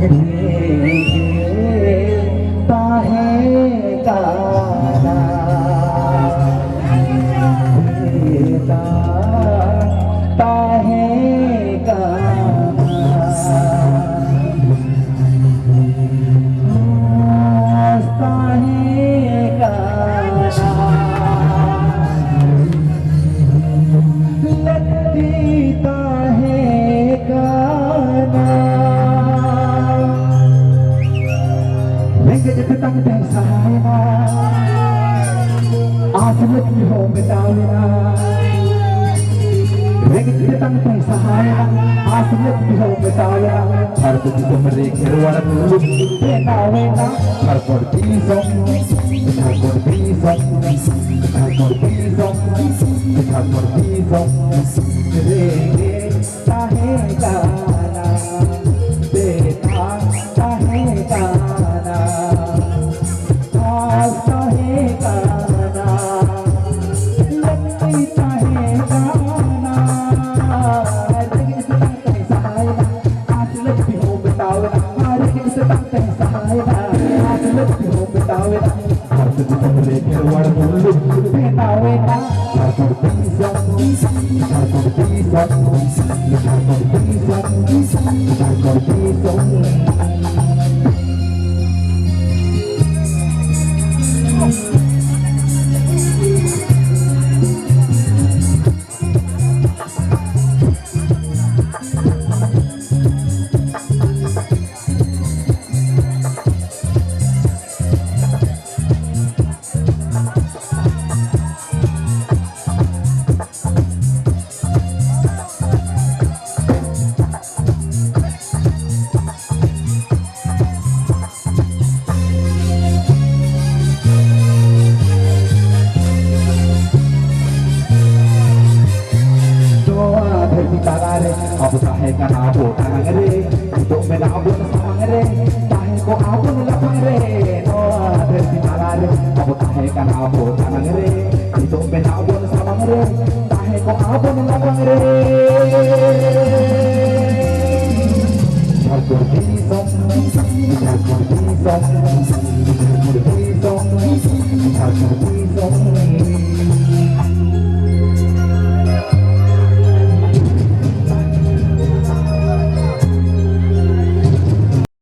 देता है गाना देता है गाना हंसता है गाना लगता है गाना Lengket petang teh sahayana Asalat miho betawina Lengket petang teh sahayana Asalat miho betawina Harto kita mereka ruara tulung Betawina Harkor pisong Harkor pisong Harkor pisong Harkor pisong Rege tahe gana Beta tahe gana Hasta hai gana Lagta hai gana Lagi setang teh sahayana Asalat bhi ho betawina Lagi setang teh sahayana Asalat bhi ho betawina Harto kita mereka ruara tulung Betawina Harkor pisong Harkor pisong Harkor pisong Harkor pisong अब चाहे का ना हो tangan रे तो मेरा अबुन samang रे चाहे को अबुन lapang रे no ada di talar अब चाहे का ना हो tangan रे तो मेरा अबुन samang रे चाहे को अबुन lapang रे Harkor pisong Harkor pisong Harkor pisong Harkor pisong